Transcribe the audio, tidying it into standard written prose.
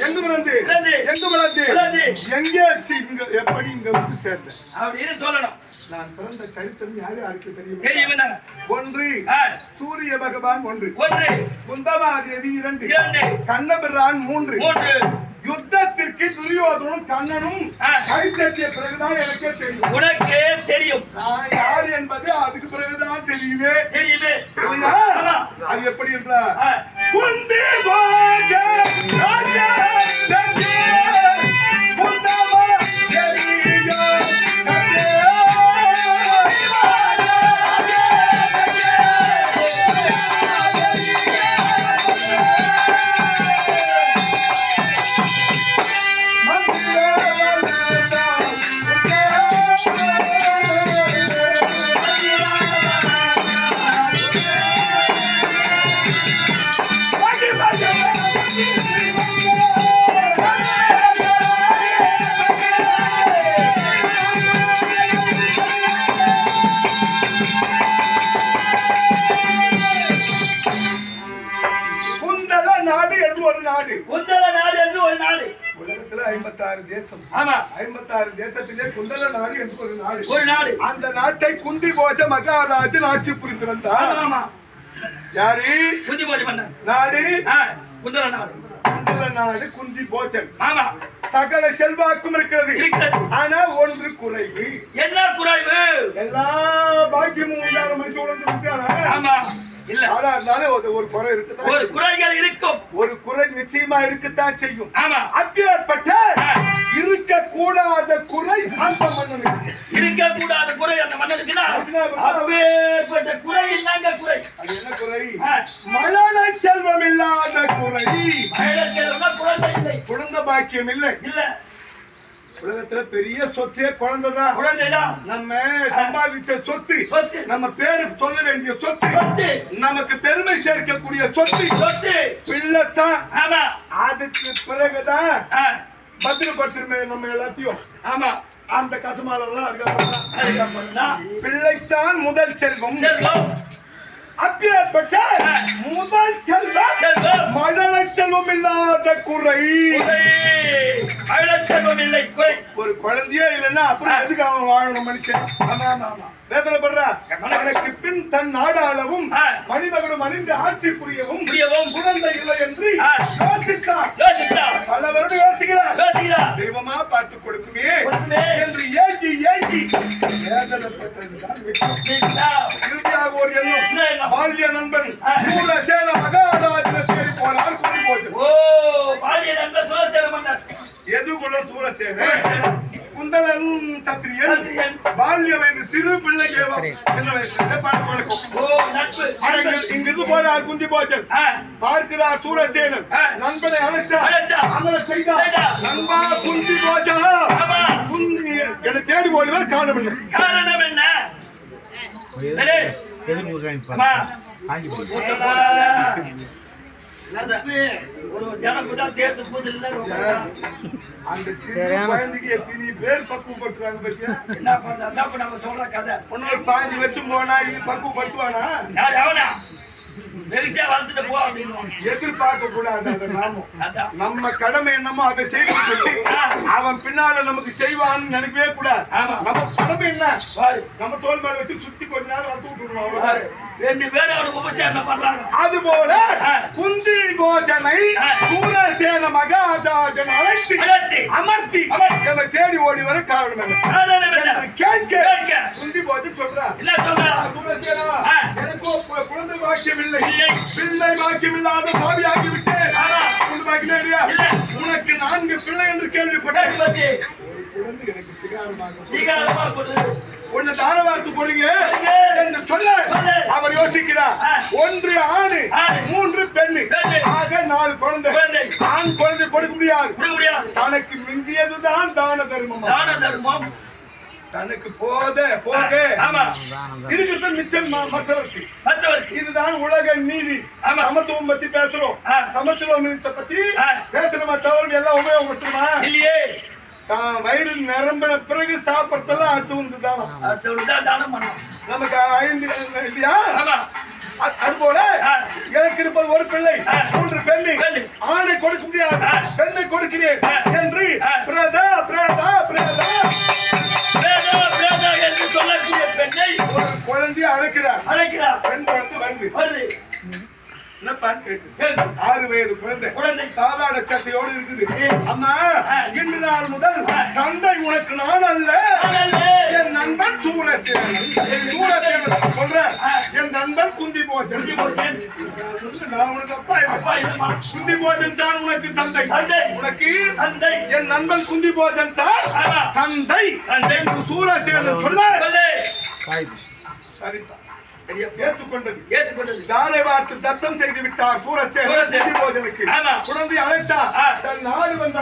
எங்கு பிறந்து எங்கு வளர்ந்து எங்கே இங்க எப்படி இங்க வந்து சேர்ந்த அப்படின்னு சொல்லணும். நான் பிறந்த சரித்திரம் யாரு யாருக்கு தெரியும்? தெரியும். ஒன்று சூரிய பகவான், ஒன்று குந்தமாதேவி, இரண்டு கண்ணபிரான், மூன்று யுத்தத்திற்கு துரியோதனும் கண்ணனும் கைத்தட்டிய பிறகுதான் எனக்கே தெரியும். உனக்கே தெரியும் நான் யார் என்பது அதுக்கு பிறகுதான் தெரியுமே. அது எப்படி என்றால் குந்தி போஜ ராஜா உலகத்துல 56 தேசம். ஆமா, 56 தேசத்திலே குந்தல நாடு என்று ஒரு நாடு. அந்த நாட்டை குந்தி போஜ மகாராஜன் ஆட்சி புரிந்து வந்தார். ஆமா, யாரு? குந்தி போஜ மன்னர். நாடு குந்தல நாடு. குந்தல நாடு குந்தி போஜன். ஆமா, சகல செல்வாக்கும் இருக்கிறது. ஆனா ஒன்று குறைவு. என்ன குறைவு? எல்லா பாக்கியமும் உண்டான மனுஷன் உணர்ந்து விட்டானா? ஆமா, இல்ல ஒரு குறை இருக்குதான். ஒரு குறைகள் இருக்கும். ஒரு குறை நிச்சயமா இருக்கத்தான் செய்யும். ஆமா, அப்பேற்பட்ட இருக்கக்கூடாத குறை அந்த மன்னனுக்கு. இருக்கக்கூடாத குறை அந்த மன்னனுக்குன்னா அப்பேற்பட்ட குறை என்னங்க குறை? அது என்ன குறை? மழலை செல்வம் இல்லாத குறை. மழலை செல்வம் குழந்தை இல்லை, குழந்தை பாக்கியம் இல்லை. இல்ல, உலகத்துல பெரிய சொத்தே குழந்தைதான். குழந்தைதான் நம்ம சம்பாதிச்ச சொத்து. நம்ம பேரு சொல்ல வேண்டிய சொத்து. நமக்கு பெருமை சேர்க்கக்கூடிய சொத்து. பிள்ளைத்தான். ஆமா, அதுக்கு பிறகுதான் பத்திரப்பட்டிருமே நம்ம எல்லாத்தையும். ஆமா, அந்த கசமாலாம் பிள்ளைத்தான் முதல் செல்வம். அப்பேற்பட்ட முதல் செல்வம் மழலை செல்வம் இல்லாத குறை. செல்வம் இல்லை குறை. ஒரு குழந்தையே இல்லைன்னா அப்புறம் எதுக்கு அவன் வாழணும் மனுஷன்? ஆமா ஆமா ஆமா, வேதனைப்படுறா. எனக்கு பின் தன் நாடாளவும் மனிதர்களும் அணிந்து ஆட்சி புரியவும் குழந்தை இல்லை என்று யோசித்தார். பல வருடம் யோசிக்கிறார். தெய்வமா பார்த்து கொடுக்குமே என்று ஏங்கி ஏங்கி வேதனைப்பட்டதுதான் இறுதியாக ஒரு எண்ணம். பால்ய நண்பன் சூரசேன மகாராஜனை தேடி போனால் கூடி போச்சு. ஓ, பால்ய நண்பன் சூரசேன மன்னர். எதுகுல சூரசேன குந்தலன் சத்திரியன் பால்ய வயது சிறு பிள்ளைக்கு சின்ன வயசுல பாட்டு பழக்கம். இங்கிருந்து போறார் குந்தி போச்சன். பார்க்கிறார் சூரசேனன். நண்பனை அழைத்தார். அமர செய்தார். நண்பா குந்தி போச்சா, என்னை தேடி போடுவார். காரணம் என்ன? காரணம் என்ன? ஒரு ஜனக்குதான் சேர்த்து பூசல அந்த குழந்தைக்கு எத்தனை பேர் பக்குவப்படுத்துறாங்க பத்தியா? என்ன பண்றது? நம்ம சொல்ற கதை. இன்னொரு 5 வருஷம் போனா இது பக்குவப்படுத்துவானா? யாரு அவனா? வெறிச்சா வளர்த்துட்டு போ அப்படின்னு எதிர்பார்க்க கூடாது. நம்ம கடமை என்னமோ அதை செய்து அவன் பின்னால நமக்கு செய்வான்னு நினைக்கவே கூடாது. நம்ம கடமை என்ன? நம்ம தோல் மேல வச்சு சுத்தி கொஞ்ச நேரம் வளர்த்து விட்டுருவோம். 2 பேரும் அவனுக்கு உபச்சாரம் பண்றாங்க. அது போல குந்தி போஜனை சூரசேன மகாராஜன் அழைத்து அமர்த்தி என்னை தேடி ஓடி வர காரணம் என்ன? கேட்க குந்தி போஜன் சொல்றா. என்ன சொல்றா? சூரசேனா, எனக்கு குழந்தை பாக்கியம் இல்லை, பிள்ளை பாக்கியம் இல்லாத பாவியாகி விட்டேன். உனக்கு 4 பிள்ளை என்று கேள்விப்பட்டேன். குழந்தை எனக்கு சிகாரமாக ஒன்னு தானவார்த்து கொடுங்க என்று சொல்ல அவர் யோசிக்கிறார். 1 ஆணு 3 பெண்ணு ஆக 4 குழந்தை. ஆண் குழந்தை கொடுக்க முடியாது. தனக்கு மிஞ்சியதுதான் தான தர்மம். தான தர்மம் தனக்கு போக இருக்கிறது மிச்சம் மற்றவருக்கு. இதுதான் உலக நீதி. சமத்துவம் பத்தி பேசுறோம். சமத்துவம் பத்தி பேசுறோமா தவிர எல்லாம் உபயோகப்படுத்துமா? இல்லையே. வயிறு நிரம்பின பிறகு சாப்பிடறதெல்லாம் அடுத்து வந்து தானம். தானம் பண்ணலாம். நமக்கு 5 இல்லையா? அதுபோல எனக்கு இருப்பது ஒரு பிள்ளை 3 பெண்ணை ஆணை கொடுக்க முடியாது பெண்ணை கொடுக்கிறேன் என்று பிரதா பிரதா பிரதா என்று சொல்லக்கூடிய பெண்ணை ஒரு குழந்தையை அழைக்கிறார் பெண் குழந்தை வருது என்னப்பான்னு கேட்டு 6 வயது குழந்தை தாளாட சட்டையோடு இருக்குது அம்மா இன்று நாள் முதல் தந்தை உனக்கு நான் அல்ல என் நண்பன் சூரசேனன் சொல்றேன் என் நண்பன் குந்தி போஜன் நான் உனக்கு அப்பா குந்தி போஜன் தான் உனக்கு தந்தை உனக்கு என் நண்பன் குந்தி போஜன் தான் தந்தை என்று சூரசேனன் சொல்ல சரிப்பா ஏற்றுக்கொண்டது தாரை பார்த்து தத்தம் செய்து விட்டார் சூரசேனன் போஜனுக்கு குழந்தை அழைத்தார் தன் நாடு வந்த